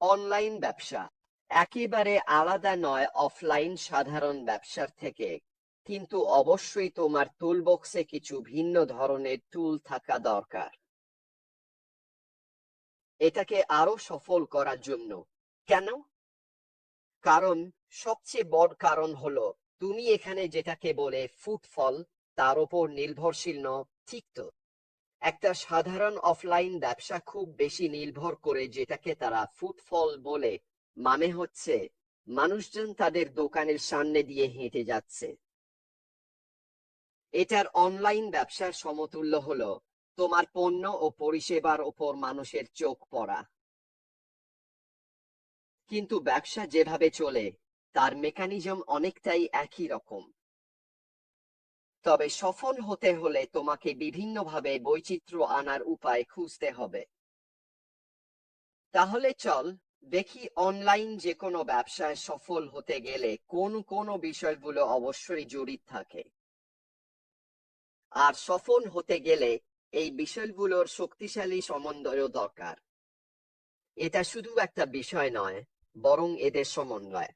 Online ব্যবসা একেবারে আলাদা নয় অফলাইন সাধারণ ব্যবসার থেকে, কিন্তু অবশ্যই তোমার টুলবক্সে কিছু ভিন্ন ধরনের টুল থাকা দরকার এটাকে আরো সফল করার জন্য। কেন? কারণ সবচেয়ে বড় কারণ হলো তুমি এখানে যেটাকে বলে ফুটফল তার উপর নির্ভরশীল নও, ঠিক তো? একটা সাধারণ অফলাইন ব্যবসা খুব বেশি নির্ভর করে যেটাকে তারা ফুটফল বলে, মানে হচ্ছে মানুষজন তাদের দোকানের সামনে দিয়ে হেঁটে যাচ্ছে। এটার অনলাইন ব্যবসার সমতুল্য হলো তোমার পণ্য ও পরিষেবার ওপর মানুষের চোখ পড়া। কিন্তু ব্যবসা যেভাবে চলে তার মেকানিজম অনেকটাই একই রকম। তবে সফল হতে হলে তোমাকে বিভিন্নভাবে বৈচিত্র্য আনার উপায় খুঁজতে হবে। তাহলে চল দেখি অনলাইন যে কোনো ব্যবসায় সফল হতে গেলে কোন কোন বিষয়গুলো অবশ্যই জড়িত থাকে। আর সফল হতে গেলে এই বিষয়গুলোর শক্তিশালী সমন্বয়ও দরকার। এটা শুধু একটা বিষয় নয়, বরং এদের সমন্বয়।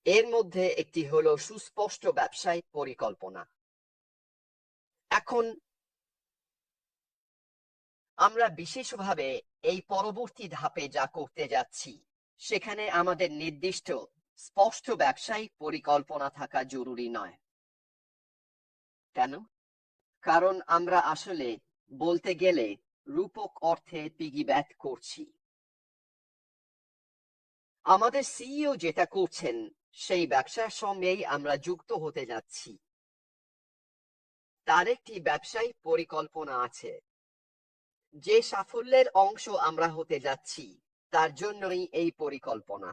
এর মধ্যে একটি হলো সুস্পষ্ট ব্যবসায়িক পরিকল্পনা। এখন আমরা বিশেষভাবে এই পরবর্তী ধাপে যা করতে যাচ্ছি সেখানে আমাদের নির্দিষ্ট স্পষ্ট ব্যবসায়িক পরিকল্পনা থাকা জরুরি নয়। কেন? কারণ আমরা আসলে বলতে গেলে রূপক অর্থে পিগিব্যাক করছি। আমাদের সিইও যেটা করছেন সেই ব্যবসার সঙ্গেই আমরা যুক্ত হতে যাচ্ছি। তার একটি ব্যবসায়িক পরিকল্পনা আছে। যে সাফল্যের অংশ আমরা হতে যাচ্ছি তার জন্যই এই পরিকল্পনা।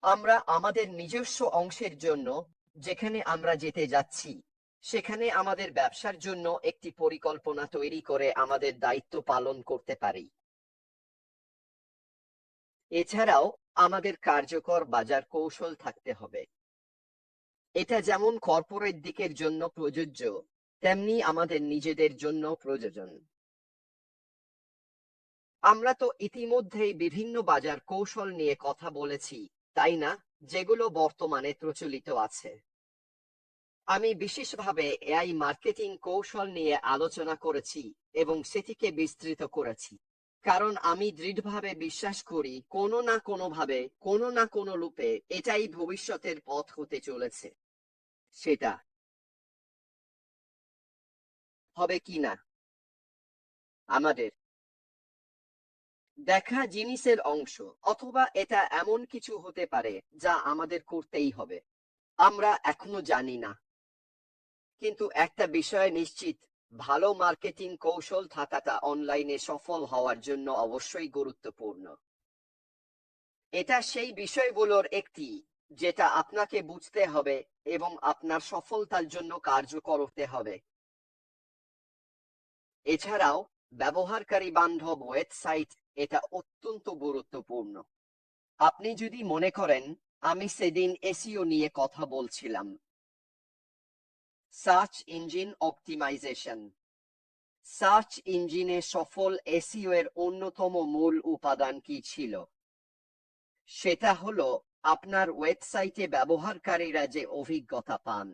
আমরা আমাদের নিজস্ব অংশের জন্য যেখানে আমরা যেতে যাচ্ছি সেখানে আমাদের ব্যবসার জন্য একটি পরিকল্পনা তৈরি করে আমাদের দায়িত্ব পালন করতে পারি। এছাড়াও আমাদের কার্যকর বাজার কৌশল থাকতে হবে। এটা যেমন কর্পোরেট দিকের জন্য প্রযোজ্য, তেমনি আমাদের নিজেদের জন্য প্রয়োজন। আমরা তো ইতিমধ্যেই বিভিন্ন বাজার কৌশল নিয়ে কথা বলেছি, তাই না, যেগুলো বর্তমানে প্রচলিত আছে। আমি বিশেষভাবে এআই মার্কেটিং কৌশল নিয়ে আলোচনা করেছি এবং সেটিকে বিস্তৃত করেছি, কারণ আমি দৃঢ়ভাবে বিশ্বাস করি কোনো না কোনোভাবে কোনো না কোনো রূপে এটাই ভবিষ্যতের পথ হতে চলেছে। সেটা হবে কিনা আমাদের দেখা জিনিসের অংশ, অথবা এটা এমন কিছু হতে পারে যা আমাদের করতেই হবে। আমরা এখনো জানি না, কিন্তু একটা বিষয় নিশ্চিত, ভালো মার্কেটিং কৌশল থাকাটা অনলাইনে সফল হওয়ার জন্য অবশ্যই গুরুত্বপূর্ণ। এটা সেই বিষয়গুলোর একটি যেটা আপনাকে বুঝতে হবে এবং আপনার সফলতার জন্য কার্যকর হতে হবে। এছাড়াও ব্যবহারকারী বান্ধব ওয়েবসাইট এটা অত্যন্ত গুরুত্বপূর্ণ। আপনি যদি মনে করেন, আমি সেদিন এসইও নিয়ে কথা বলছিলাম, সার্চ ইঞ্জিন অপটিমাইজেশন। সার্চ ইঞ্জিনে সফল এসইও এর অন্যতম মূল উপাদান কি ছিল? সেটা হলো আপনার ওয়েবসাইটে ব্যবহারকারীরা যে অভিজ্ঞতা পান।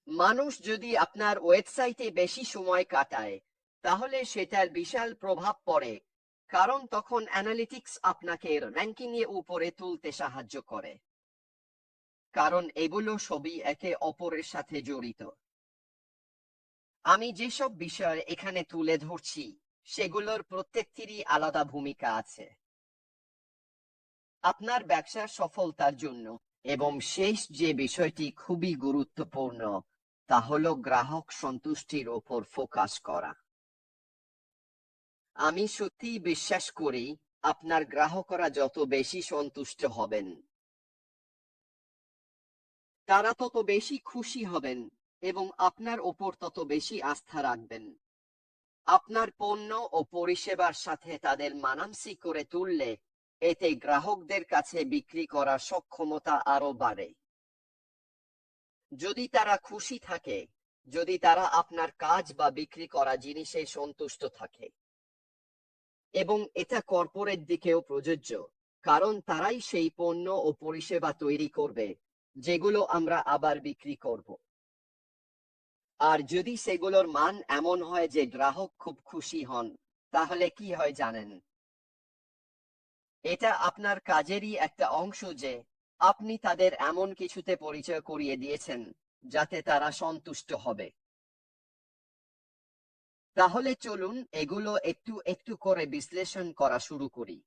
মানুষ যদি আপনার ওয়েবসাইটে বেশি সময় কাটায় তাহলে সেটার বিশাল প্রভাব পড়ে, কারণ তখন অ্যানালিটিক্স আপনাকে র্যাঙ্কিং এ উপরে তুলতে সাহায্য করে। কারণ এগুলো সবই একে অপরের সাথে জড়িত। আমি যেসব বিষয় এখানে তুলে ধরছি সেগুলোর প্রত্যেকটিরই আলাদা ভূমিকা আছে আপনার ব্যবসার সফলতার জন্য। এবং শেষ যে বিষয়টি খুবই গুরুত্বপূর্ণ তা হলো গ্রাহক সন্তুষ্টির ওপর ফোকাস করা। আমি সত্যিই বিশ্বাস করি আপনার গ্রাহকরা যত বেশি সন্তুষ্ট হবেন তারা তত বেশি খুশি হবেন এবং আপনার ওপর তত বেশি আস্থা রাখবেন। আপনার পণ্য ও পরিষেবার সাথে তাদের মানানসই করে তুললে এতে গ্রাহকদের কাছে বিক্রি করার সক্ষমতা আরো বাড়ে। যদি তারা খুশি থাকে, যদি তারা আপনার কাজ বা বিক্রি করা জিনিসে সন্তুষ্ট থাকে, এবং এটা কর্পোরেট দিকেও প্রযোজ্য, কারণ তারাই সেই পণ্য ও পরিষেবা তৈরি করবে যেগুলো আমরা আবার বিক্রি করব। আর যদি সেগুলোর মান এমন হয় যে গ্রাহক খুব খুশি হন, তাহলে কি হয় জানেন? এটা আপনার কাজেরই একটা অংশ যে আপনি তাদের এমন কিছুতে পরিচয় করিয়ে দিয়েছেন যাতে তারা সন্তুষ্ট হবে। তাহলে চলুন এগুলো একটু একটু করে বিশ্লেষণ করা শুরু করি।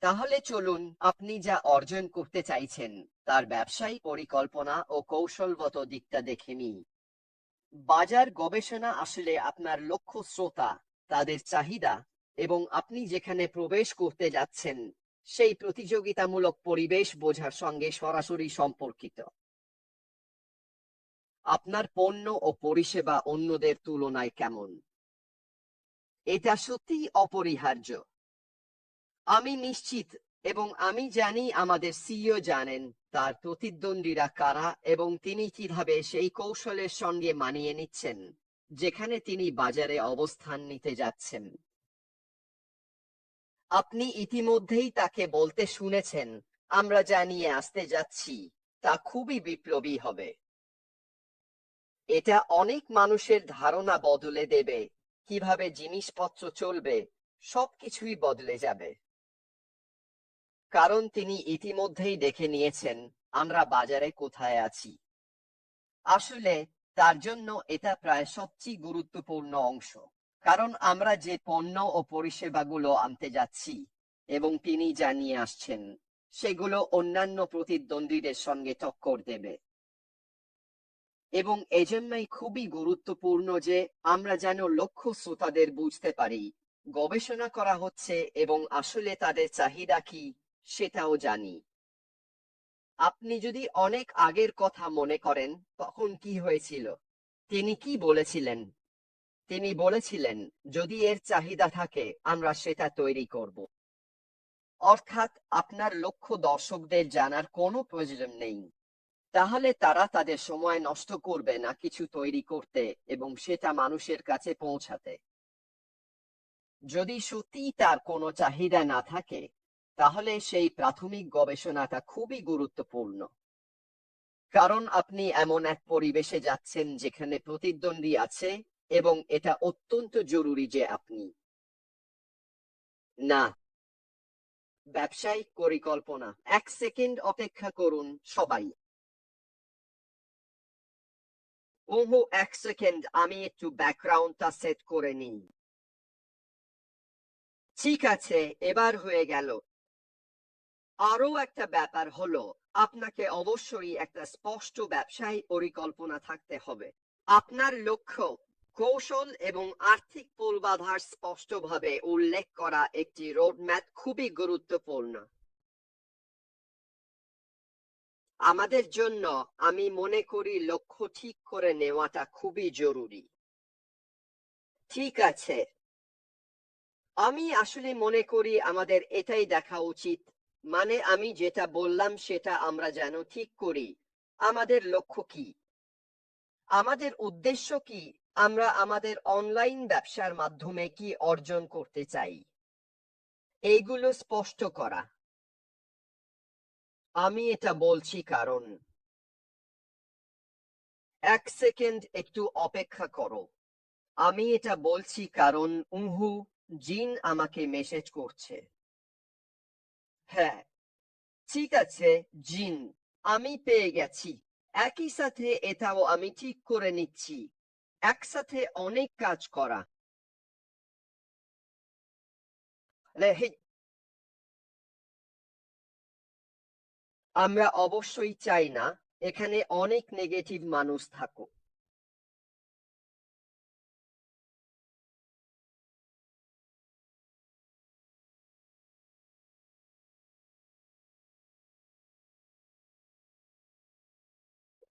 তাহলে চলুন আপনি যা অর্জন করতে চাইছেন তার ব্যবসায়ী পরিকল্পনা ও কৌশলগত দিকটা দেখে নিই। বাজার গবেষণা আসলে আপনার লক্ষ্য শ্রোতা, তাদের চাহিদা এবং আপনি যেখানে প্রবেশ করতে যাচ্ছেন সেই প্রতিযোগিতামূলক পরিবেশ বোঝার সঙ্গে সরাসরি সম্পর্কিত। আপনার পণ্য ও পরিষেবা অন্যদের তুলনায় কেমন? এটা সত্যিই অপরিহার্য। আমি নিশ্চিত এবং আমি জানি আমাদের সিইও জানেন তার প্রতিদ্বন্দ্বীরা কারা এবং তিনি কিভাবে সেই কৌশলের সঙ্গে মানিয়ে নিচ্ছেন যেখানে তিনি বাজারে অবস্থান নিতে যাচ্ছেন। আপনি ইতিমধ্যেই তাকে বলতে শুনেছেন, আমরা যা নিয়ে আসতে যাচ্ছি তা খুবই বিপ্লবী হবে। এটা অনেক মানুষের ধারণা বদলে দেবে, কিভাবে জিনিসপত্র চলবে, সবকিছুই বদলে যাবে। কারণ তিনি ইতিমধ্যেই দেখে নিয়েছেন আমরা বাজারে কোথায় আছি। আসলে তার জন্য এটা প্রায় সবচেয়ে গুরুত্বপূর্ণ অংশ, কারণ আমরা যে পণ্য ও পরিষেবাগুলো আনতে যাচ্ছি এবং তিনি জানিয়ে আসছেন সেগুলো অন্যান্য প্রতিদ্বন্দ্বীদের সঙ্গে টক্কর দেবে। এবং এজন্যই খুবই গুরুত্বপূর্ণ যে আমরা যেন লক্ষ্য শ্রোতাদের বুঝতে পারি, গবেষণা করা হচ্ছে এবং আসলে তাদের চাহিদা কি সেটাও জানি। আপনি যদি অনেক আগের কথা মনে করেন তখন কি হয়েছিল? তিনি কি বলেছিলেন? তিনি বলেছিলেন যদি এর চাহিদা থাকে আমরা সেটা তৈরি করব। অর্থাৎ আপনার লক্ষ্য দর্শকদের জানার কোনো প্রয়োজন নেই। তাহলে তারা তাদের সময় নষ্ট করবে না কিছু তৈরি করতে এবং সেটা মানুষের কাছে পৌঁছাতে। যদি সত্যিই তার কোনো চাহিদা না থাকে তাহলে সেই প্রাথমিক গবেষণাটা খুবই গুরুত্বপূর্ণ। কারণ আপনি এমন এক পরিবেশে যাচ্ছেন যেখানে প্রতিদ্বন্দ্বী আছে এবং এটা অত্যন্ত জরুরি যে আপনি না। ব্যবসায়িক পরিকল্পনা, এক সেকেন্ড অপেক্ষা করুন সবাই। ওহো, এক সেকেন্ড, আমি একটু ব্যাকগ্রাউন্ডটা সেট করে নিই। ঠিক আছে, এবার হয়ে গেল। আরো একটা ব্যাপার হলো আপনাকে অবশ্যই একটা স্পষ্ট ব্যবসায়ী পরিকল্পনা থাকতে হবে। আপনার লক্ষ্য, কৌশল এবং আর্থিক পূর্বাভাস স্পষ্টভাবে উল্লেখ করা একটি রোডম্যাপ খুবই গুরুত্বপূর্ণ আমাদের জন্য। আমি মনে করি লক্ষ্য ঠিক করে নেওয়াটা খুবই জরুরি। ঠিক আছে, আমি আসলে মনে করি আমাদের এটাই দেখা উচিত। মানে আমি যেটা বললাম সেটা আমরা যেন ঠিক করি আমাদের লক্ষ্য কি, আমাদের উদ্দেশ্য কি, আমরা আমাদের অনলাইন ব্যবসার মাধ্যমে কি অর্জন করতে চাই, এইগুলো স্পষ্ট করা। আমি এটা বলছি কারণ এক সেকেন্ড একটু অপেক্ষা করো। আমি এটা বলছি কারণ জিন আমাকে মেসেজ করছে। হ্যাঁ, ঠিক আছে জিন, আমি পেয়ে গেছি। একই সাথে এটাও আমি ঠিক করে নিচ্ছি, একসাথে অনেক কাজ করা। হে, আমরা অবশ্যই চাই না এখানে অনেক নেগেটিভ মানুষ থাকুক।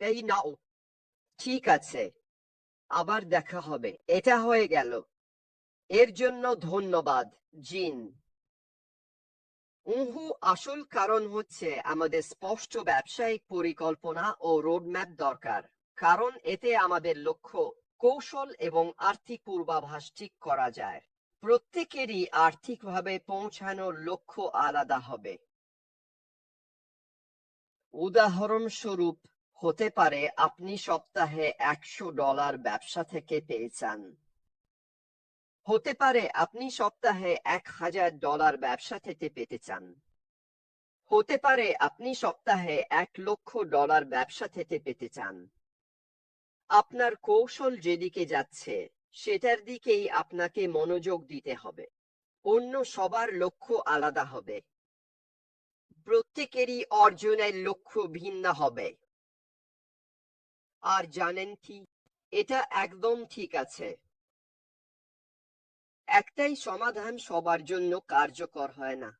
এই নাও। ঠিক আছে, আবার দেখা হবে। এটা হয়ে গেল। এর জন্য ধন্যবাদ জিন। আসল কারণ হচ্ছে আমাদের স্পষ্ট ব্যবসায়িক পরিকল্পনা ও রোডম্যাপ দরকার, কারণ এতে আমাদের লক্ষ্য, কৌশল এবং আর্থিক পূর্বাভাস ঠিক করা যায়। প্রত্যেকেরই আর্থিকভাবে পৌঁছানোর লক্ষ্য আলাদা হবে। উদাহরণস্বরূপ হতে পারে আপনি সপ্তাহে $100 ব্যবসা থেকে পেয়েছেন। হতে পারে আপনি সপ্তাহে $1000 ব্যবসা থেকে পেতে চান। হতে পারে আপনি সপ্তাহে $1,00,000 ব্যবসা থেকে পেতে চান। আপনার কৌশল যেদিকে যাচ্ছে সেটার দিকেই আপনাকে মনোযোগ দিতে হবে। অন্য সবার লক্ষ্য আলাদা হবে। প্রত্যেকেরই অর্জনের লক্ষ্য ভিন্ন হবে। আর জানেন কি, এটা একদম ঠিক আছে। একটাই সমাধান সবার জন্য কার্যকর হয় না।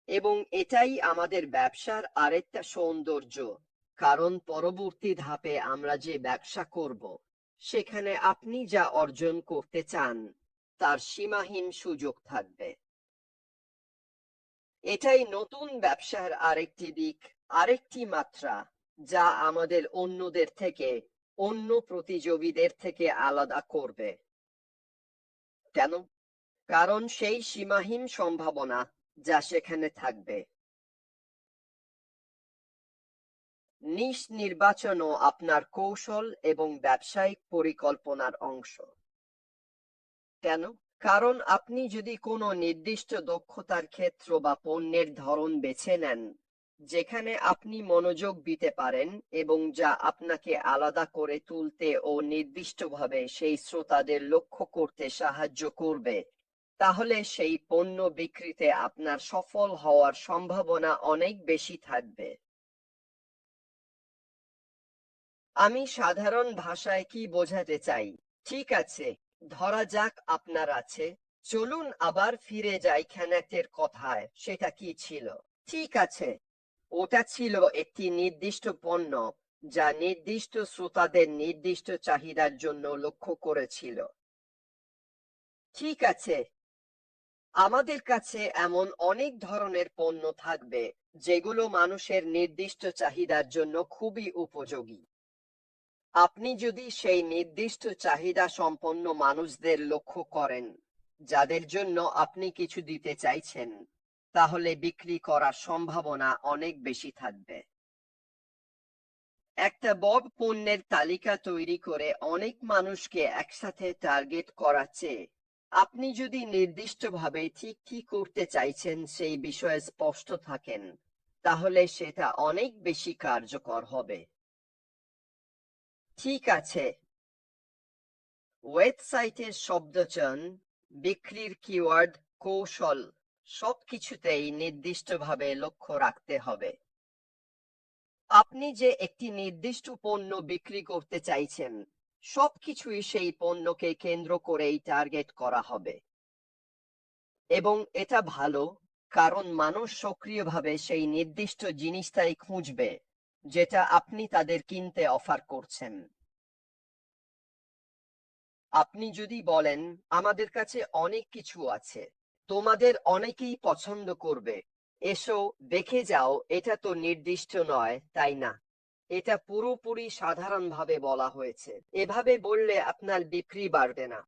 এবং এটাই আমাদের ব্যবসার আরেকটা সৌন্দর্য, কারণ পরবর্তী ধাপে আমরা যে ব্যবসা করব সেখানে আপনি যা অর্জন করতে চান তার সীমাহীন সুযোগ থাকবে। এটাই নতুন ব্যবসার আরেকটি দিক, আরেকটি মাত্রা, যা আমাদের অন্যদের থেকে, অন্য প্রতিযোগীদের থেকে আলাদা করবে। কেন? কারণ সেই সীমাহীন সম্ভাবনা যা সেখানে থাকবে। নিশ নির্বাচনও আপনার কৌশল এবং ব্যবসায়িক পরিকল্পনার অংশ। কেন? কারণ আপনি যদি কোনো নির্দিষ্ট দক্ষতার ক্ষেত্র বা পণ্যের ধরন বেছে নেন যেখানে আপনি মনোযোগ দিতে পারেন এবং যা আপনাকে আলাদা করে তুলতে ও নির্দিষ্টভাবে সেই শ্রোতাদের লক্ষ্য করতে সাহায্য করবে, তাহলে সেই পণ্য বিক্রিতে আপনার সফল হওয়ার সম্ভাবনা অনেক বেশি থাকবে। আমি সাধারণ ভাষায় কি বোঝাতে চাই? ঠিক আছে, ধরা যাক আপনার আছে। চলুন আবার ফিরে যাই খ্যানাতের কথায়। সেটা কি ছিল? ঠিক আছে, ওটা ছিল একটি নির্দিষ্ট পণ্য যা নির্দিষ্ট শ্রোতাদের নির্দিষ্ট চাহিদার জন্য লক্ষ্য করেছিল। ঠিক আছে, আমাদের কাছে এমন অনেক ধরনের পণ্য থাকবে যেগুলো মানুষের নির্দিষ্ট চাহিদার জন্য খুবই উপযোগী। আপনি যদি সেই নির্দিষ্ট চাহিদা সম্পন্ন মানুষদের লক্ষ্য করেন যাদের জন্য আপনি কিছু দিতে চাইছেন, তাহলে বিক্রি করার সম্ভাবনা অনেক বেশি থাকবে। একটা বড় পণ্যের তালিকা তৈরি করে অনেক মানুষকে একসাথে টার্গেট করা চেয়ে আপনি যদি নির্দিষ্টভাবে ঠিক কি করতে চাইছেন সেই বিষয়ে স্পষ্ট থাকেন, তাহলে সেটা অনেক বেশি কার্যকর হবে। ঠিক আছে, ওয়েবসাইটের শব্দচয়ন, বিক্রির কিওয়ার্ড, কৌশল সবকিছুতেই নির্দিষ্টভাবে লক্ষ্য রাখতে হবে। আপনি যে একটি নির্দিষ্ট পণ্য বিক্রি করতে চাইছেন সবকিছুই সেই পণ্যকে কেন্দ্র করেই টার্গেট করা হবে। এবং এটা ভালো, কারণ মানুষ সক্রিয়ভাবে সেই নির্দিষ্ট জিনিসটাই খুঁজবে যেটা আপনি তাদের কিনতে অফার করছেন। আপনি যদি বলেন, আমাদের কাছে অনেক কিছু আছে, তোমাদের অনেকেই পছন্দ করবে, এসো দেখে যাও, এটা তো নির্দিষ্ট নয়, তাই না? এটা পুরোপুরি সাধারণভাবে বলা হয়েছে। এভাবে বললে আপনার বিক্রি বাড়বে না।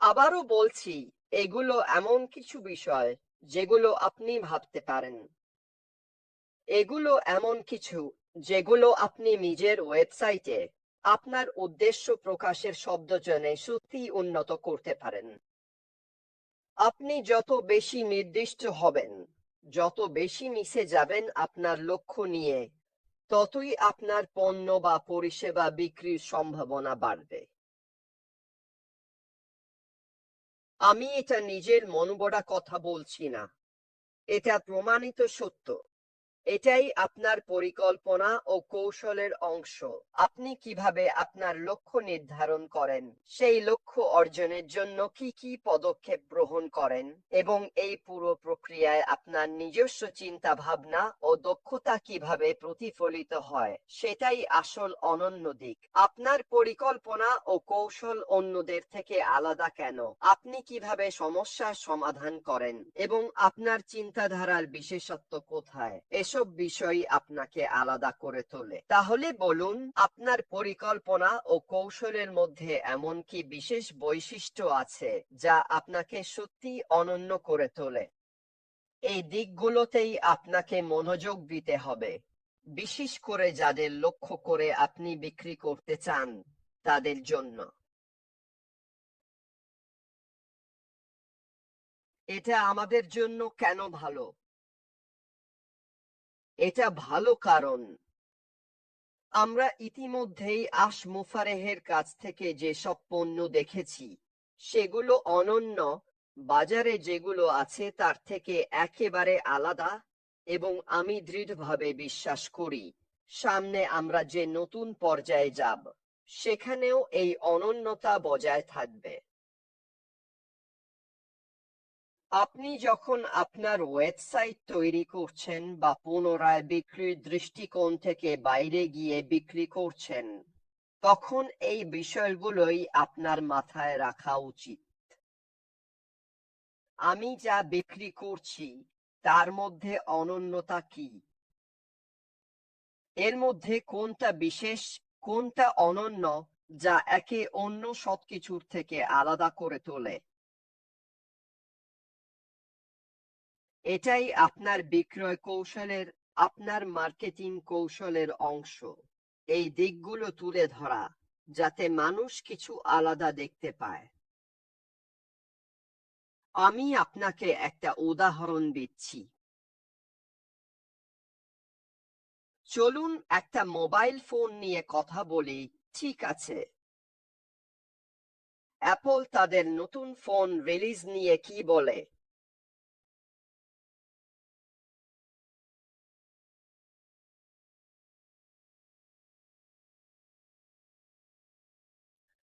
আবারও বলছি, এগুলো এমন কিছু বিষয় যেগুলো আপনি ভাবতে পারেন। এগুলো এমন কিছু যেগুলো আপনি নিজের ওয়েবসাইটে আপনার উদ্দেশ্য প্রকাশের শব্দচয়নে সত্যিই উন্নত করতে পারেন। আপনি যত বেশি নির্দিষ্ট হবেন, যত বেশি মিশে যাবেন আপনার লক্ষ্য নিয়ে, ততই আপনার পণ্য বা পরিষেবা বিক্রির সম্ভাবনা বাড়বে। আমি এটা নিজের মনগড়া কথা বলছি না, এটা প্রমাণিত সত্য। এটাই আপনার পরিকল্পনা ও কৌশলের অংশ। আপনি কিভাবে আপনার লক্ষ্য নির্ধারণ করেন, সেই লক্ষ্য অর্জনের জন্য কি কি পদক্ষেপ গ্রহণ করেন, এবং এই পুরো প্রক্রিয়ায় আপনার নিজস্ব চিন্তা ভাবনা ও দক্ষতা কিভাবে প্রতিফলিত হয়, সেটাই আসল অনন্য দিক। আপনার পরিকল্পনা ও কৌশল অন্যদের থেকে আলাদা কেন, আপনি কিভাবে সমস্যার সমাধান করেন এবং আপনার চিন্তাধারার বিশেষত্ব কোথায়, এসব যেসব বিষয় আপনাকে আলাদা করে তোলে। তাহলে বলুন, আপনার পরিকল্পনা ও কৌশলের মধ্যে এমন কি বিশেষ বৈশিষ্ট্য আছে যা আপনাকে সত্যি অনন্য করে তোলে? এই দিকগুলোতেই আপনাকে মনোযোগ দিতে হবে, বিশেষ করে যাদের লক্ষ্য করে আপনি বিক্রি করতে চান তাদের জন্য। এটা আমাদের জন্য কেন ভালো? এটা ভালো কারণ আমরা ইতিমধ্যেই মুফারেহের কাছ থেকে যেসব পণ্য দেখেছি সেগুলো অনন্য, বাজারে যেগুলো আছে তার থেকে একেবারে আলাদা, এবং আমি দৃঢ়ভাবে বিশ্বাস করি সামনে আমরা যে নতুন পর্যায়ে যাব সেখানেও এই অনন্যতা বজায় থাকবে। আপনি যখন আপনার ওয়েবসাইট তৈরি করছেন বা পুনরায় বিক্রির দৃষ্টিকোণ থেকে বাইরে গিয়ে বিক্রি করছেন, তখন এই বিষয়গুলোই আপনার মাথায় রাখা উচিত। আমি যা বিক্রি করছি তার মধ্যে অনন্যতা কি? এর মধ্যে কোনটা বিশেষ, কোনটা অনন্য, যা একে অন্য সবকিছুর থেকে আলাদা করে তোলে? এটাই আপনার বিক্রয় কৌশলের, আপনার মার্কেটিং কৌশলের অংশ। এই দিকগুলো তুলে ধরা যাতে মানুষ কিছু আলাদা দেখতে পায়। আমি আপনাকে একটা উদাহরণ দিচ্ছি। চলুন একটা মোবাইল ফোন নিয়ে কথা বলি, ঠিক আছে? অ্যাপল তাদের নতুন ফোন রিলিজ নিয়ে কি বলে?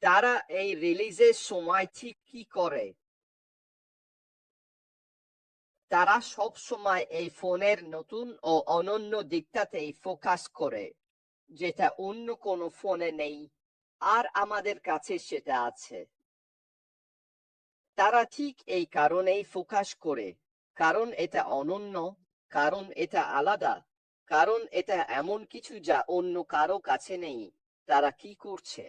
তারা এই রিলিজের সময় ঠিক কি করে? তারা সব সময় এই ফোনের নতুন ও অনন্য দিকটাতেই ফোকাস করে, যেটা অন্য কোনো ফোনে নেই, আর আমাদের কাছে সেটা আছে। তারা ঠিক এই কারণেই ফোকাস করে, কারণ এটা অনন্য, কারণ এটা আলাদা, কারণ এটা এমন কিছু যা অন্য কারো কাছে নেই। তারা কি করছে?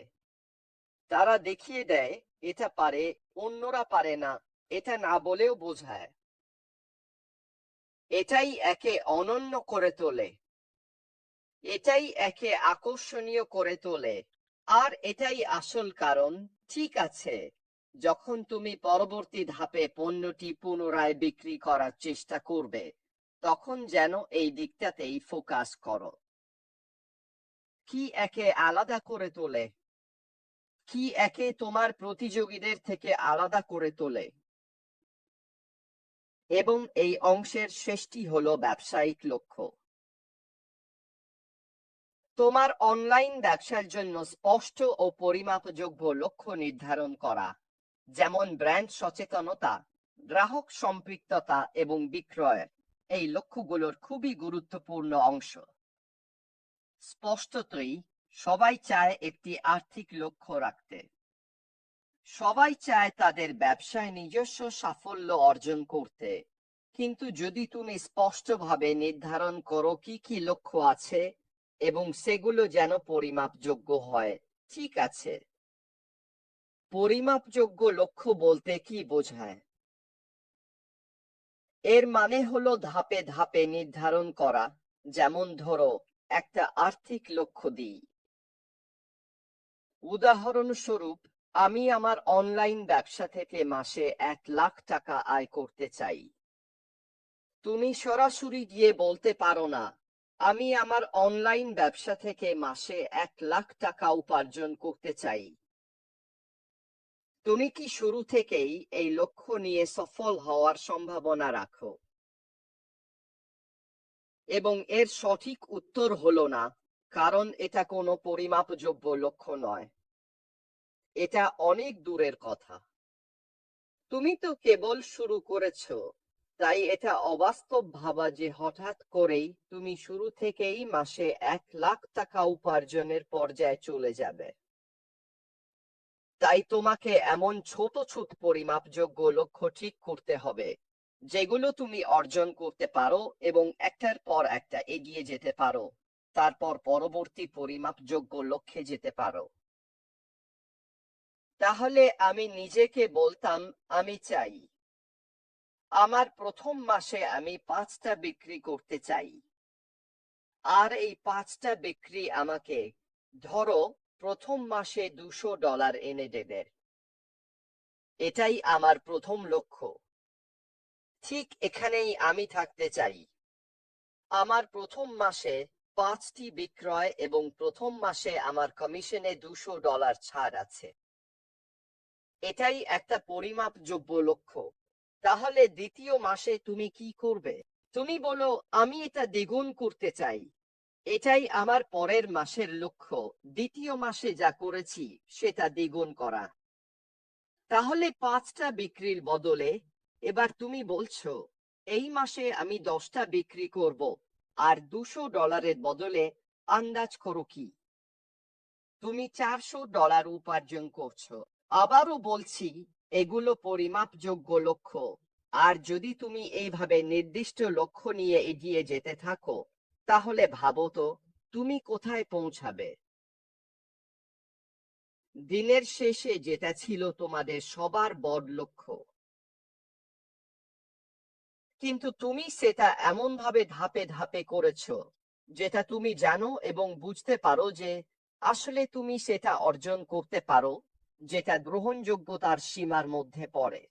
তারা দেখিয়ে দেয় এটা পারে, অন্যরা পারে না, এটা না বলেও বোঝায়। এটাই একে অনন্য করে তোলে, এটাই একে আকর্ষণীয় করে তোলে, আর এটাই আসল কারণ। ঠিক আছে, যখন তুমি পরবর্তী ধাপে পণ্যটি পুনরায় বিক্রি করার চেষ্টা করবে, তখন যেন এই দিকটাতেই ফোকাস করো। কি একে আলাদা করে তোলে? কি একে তোমার প্রতিযোগীদের থেকে আলাদা করে তোলে? এবং এই অংশের শেষটি হলো ব্যবসায়িক লক্ষ্য। তোমার অনলাইন ব্যবসার জন্য স্পষ্ট ও পরিমাপযোগ্য লক্ষ্য নির্ধারণ করা, যেমন ব্র্যান্ড সচেতনতা, গ্রাহক সম্পৃক্ততা এবং বিক্রয়, এই লক্ষ্যগুলোর খুবই গুরুত্বপূর্ণ অংশ। স্পষ্টতই সবাই চায় একটি আর্থিক লক্ষ্য রাখতে। সবাই চায় তাদের ব্যবসায় নিজস্ব সাফল্য অর্জন করতে। কিন্তু যদি তুমি স্পষ্টভাবে নির্ধারণ করো কি কি লক্ষ্য আছে এবং সেগুলো যেন পরিমাপযোগ্য হয়, ঠিক আছে? পরিমাপযোগ্য লক্ষ্য বলতে কি বোঝায়? এর মানে হলো ধাপে ধাপে নির্ধারণ করা। যেমন ধরো, একটা আর্থিক লক্ষ্য দিই। উদাহরণস্বরূপ, আমি আমার অনলাইন ব্যবসা থেকে মাসে 1 লাখ টাকা আয় করতে চাই। তুমি সরাসরি গিয়ে বলতে পারো না, আমি আমার অনলাইন ব্যবসা থেকে মাসে 1 লাখ টাকা উপার্জন করতে চাই। তুমি কি শুরু থেকেই এই লক্ষ্য নিয়ে সফল হওয়ার সম্ভাবনা রাখো? এবং এর সঠিক উত্তর হলো না, কারণ এটা কোনো পরিমাপযোগ্য লক্ষ্য নয়। এটা অনেক দূরের কথা। তুমি তো কেবল শুরু করেছো, তাই এটা অবাস্তব ভাবা যে হঠাৎ করেই তুমি শুরু থেকেই মাসে 1 লাখ টাকা উপার্জনের পর্যায়ে চলে যাবে। তাই তোমাকে এমন ছোট ছোট পরিমাপযোগ্য লক্ষ্য ঠিক করতে হবে, যেগুলো তুমি অর্জন করতে পারো এবং একটার পর একটা এগিয়ে যেতে পারো, তারপর পরবর্তী পরিমাপযোগ্য লক্ষ্যে যেতে পারো। তাহলে আমি নিজেকে বলতাম, আমি চাই আমার প্রথম মাসে আমি 5টা বিক্রি করতে চাই, আর এই 5টা বিক্রি আমাকে ধরো প্রথম মাসে $200 এনে দেবে। এটাই আমার প্রথম লক্ষ্য। ঠিক এখানেই আমি থাকতে চাই। আমার প্রথম মাসে 5টি বিক্রয় এবং প্রথম মাসে আমার কমিশনে $200 ছাড় আছে। এটাই একটা পরিমাপযোগ্য লক্ষ্য। তাহলে দ্বিতীয় মাসে তুমি কি করবে? তুমি বলো, আমি এটা দ্বিগুণ করতে চাই। এটাই আমার পরের মাসের লক্ষ্য। দ্বিতীয় মাসে যা করেছি সেটা দ্বিগুণ করা। তাহলে 5টা বিক্রির বদলে এবার তুমি বলছো, এই মাসে আমি 10টা বিক্রি করব, আর $200 বদলে আন্দাজ করো কি তুমি $400 উপার্জন করছো। আবারও বলছি, এগুলো পরিমাপযোগ্য লক্ষ্য। আর যদি তুমি এইভাবে নির্দিষ্ট লক্ষ্য নিয়ে এগিয়ে যেতে থাকো, তাহলে ভাবো তো তুমি কোথায় পৌঁছাবে। দিনের শেষে যেটা ছিল তোমাদের সবার বড় লক্ষ্য, কিন্তু তুমি সেটা এমন ভাবে ধাপে ধাপে করেছো যেটা তুমি জানো এবং বুঝতে পারো যে আসলে তুমি সেটা অর্জন করতে পারো, যেটা গ্রহণযোগ্যতার সীমার মধ্যে পড়ে।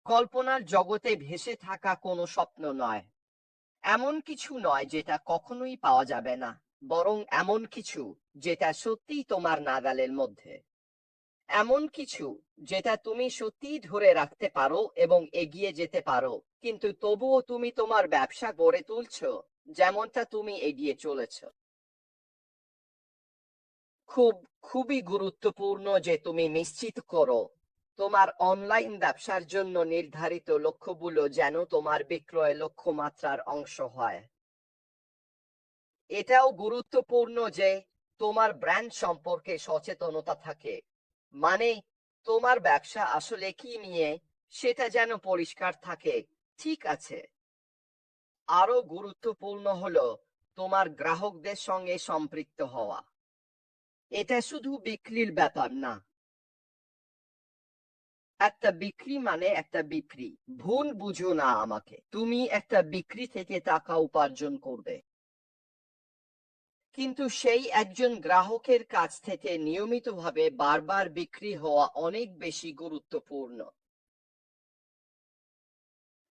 কল্পনার জগতে ভেসে থাকা কোনো স্বপ্ন নয়। এমন কিছু নয় যেটা কখনোই পাওয়া যাবে না, বরং এমন কিছু যেটা সত্যিই তোমার নাগালের মধ্যে। এমন কিছু যেটা তুমি সত্যিই ধরে রাখতে পারো এবং এগিয়ে যেতে পারো, কিন্তু তবুও তুমি তোমার ব্যবসা গড়ে তুলছো যেমনটা তুমি এগিয়ে চলেছো। খুবই গুরুত্বপূর্ণ যে তুমি নিশ্চিত করো তোমার অনলাইন ব্যবসার জন্য নির্ধারিত লক্ষ্যগুলো যেন তোমার বিক্রয় লক্ষ্যমাত্রার অংশ হয়। এটাও গুরুত্বপূর্ণ যে তোমার ব্র্যান্ড সম্পর্কে সচেতনতা থাকে, মানে তোমার ব্যবসা আসলে কি নিয়ে সেটা যেন পরিষ্কার থাকে। ঠিক আছে, আরো গুরুত্বপূর্ণ হলো তোমার গ্রাহকদের সঙ্গে সম্পৃক্ত হওয়া। এটা শুধু বিক্রির ব্যাপার না। একটা বিক্রি মানে একটা বিক্রি, ভুল বুঝো না আমাকে। তুমি একটা বিক্রি থেকে টাকা উপার্জন করবে, কিন্তু সেই একজন গ্রাহকের কাছ থেকে নিয়মিতভাবে বারবার বিক্রি হওয়া অনেক বেশি গুরুত্বপূর্ণ।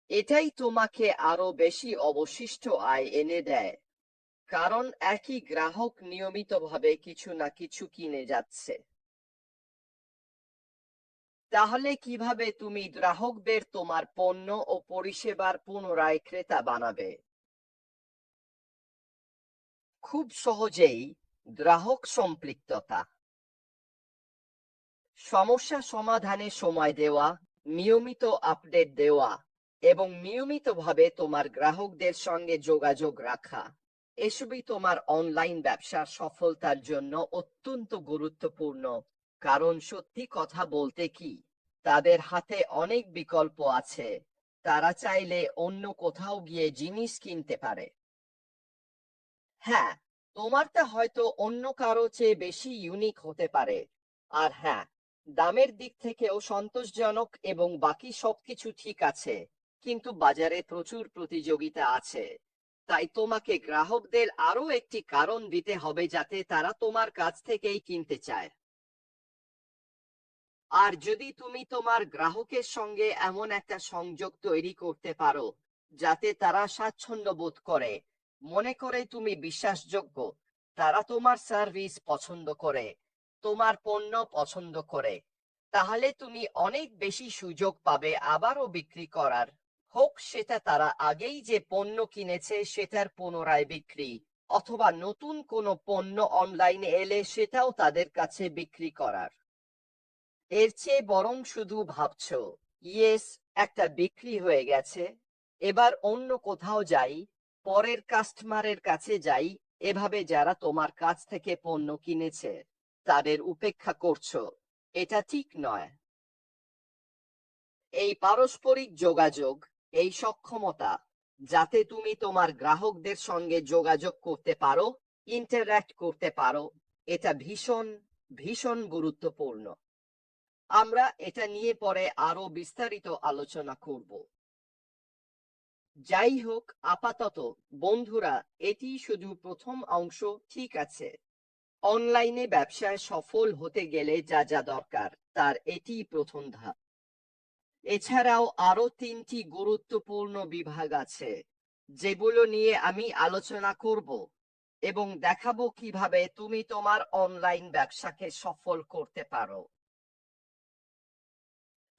এটাই তোমাকে আরো বেশি অবশিষ্ট আয় এনে দেয়, কারণ একই গ্রাহক নিয়মিতভাবে কিছু না কিছু কিনে যাচ্ছে। তাহলে কিভাবে তুমি গ্রাহকদের তোমার পণ্য ও পরিষেবার পুনরায় ক্রেতা বানাবে? খুব সহজেই। গ্রাহক সম্পৃক্ততা, সমস্যা সমাধানে সময় দেওয়া, নিয়মিত আপডেট দেওয়া এবং নিয়মিতভাবে তোমার গ্রাহকদের সঙ্গে যোগাযোগ রাখা, এসবই তোমার অনলাইন ব্যবসার সফলতার জন্য অত্যন্ত গুরুত্বপূর্ণ। কারণ সত্যি কথা বলতে কি, তাদের হাতে অনেক বিকল্প আছে। তারা চাইলে অন্য কোথাও গিয়ে জিনিস কিনতে পারে। হ্যাঁ, তোমারটা হয়তো অন্য কারো চেয়ে বেশি ইউনিক হতে পারে, আর হ্যাঁ, দামের দিক থেকেও সন্তোষজনক এবং বাকি সবকিছু ঠিক আছে, কিন্তু বাজারে প্রচুর প্রতিযোগিতা আছে। তাই তোমাকে গ্রাহকদের আরো একটি কারণ দিতে হবে যাতে তারা তোমার কাছ থেকেই কিনতে চায়। আর যদি তুমি তোমার গ্রাহকের সঙ্গে এমন একটা সংযোগ তৈরি করতে পারো যাতে তারা স্বাচ্ছন্দ্য বোধ করে, মনে করে তুমি বিশ্বাসযোগ্য, তারা তোমার সার্ভিস পছন্দ করে, তোমার পণ্য পছন্দ করে, তাহলে তুমি অনেক বেশি সুযোগ পাবে আবারও বিক্রি করার। হোক সেটা তারা আগেই যে পণ্য কিনেছে সেটার পুনরায় বিক্রি, অথবা নতুন কোনো পণ্য অনলাইনে এলে সেটাও তাদের কাছে বিক্রি করার। এর চেয়ে বরং শুধু ভাবছো, ইয়েস, একটা বিক্রি হয়ে গেছে, এবার অন্য কোথাও যাই, পরের কাস্টমারের কাছে যাই, এভাবে যারা তোমার কাছ থেকে পণ্য কিনেছে তাদের উপেক্ষা করছো। এটা ঠিক নয়। এই পারস্পরিক যোগাযোগ, এই সক্ষমতা, যাতে তুমি তোমার গ্রাহকদের সঙ্গে যোগাযোগ করতে পারো, ইন্টারঅ্যাক্ট করতে পারো, এটা ভীষণ ভীষণ গুরুত্বপূর্ণ। আমরা এটা নিয়ে পরে আরো বিস্তারিত আলোচনা করব। যাই হোক, আপাতত বন্ধুরা, এটি শুধু প্রথম অংশ, ঠিক আছে? অনলাইনে ব্যবসায় সফল হতে গেলে যা যা দরকার তার এটি প্রথম ধাপ। এছাড়াও আরো 3টি গুরুত্বপূর্ণ বিভাগ আছে, যেগুলো নিয়ে আমি আলোচনা করব এবং দেখাবো কিভাবে তুমি তোমার অনলাইন ব্যবসাকে সফল করতে পারো।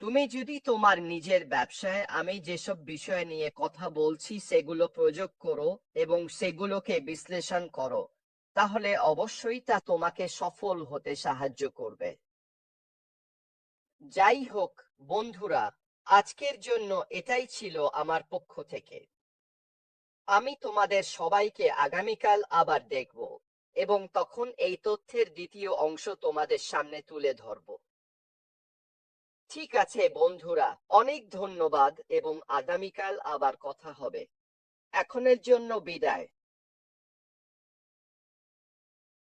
তুমি যদি তোমার নিজের ব্যবসায় আমি যেসব বিষয় নিয়ে কথা বলছি সেগুলো প্রয়োগ করো এবং সেগুলোকে বিশ্লেষণ করো, তাহলে অবশ্যই তা তোমাকে সফল হতে সাহায্য করবে। যাই হোক বন্ধুরা, আজকের জন্য এটাই ছিল আমার পক্ষ থেকে। আমি তোমাদের সবাইকে আগামীকাল আবার দেখব এবং তখন এই তথ্যের দ্বিতীয় অংশ তোমাদের সামনে তুলে ধরব। ঠিক আছে বন্ধুরা, অনেক ধন্যবাদ এবং আগামীকাল আবার কথা হবে। এখনের জন্য বিদায়।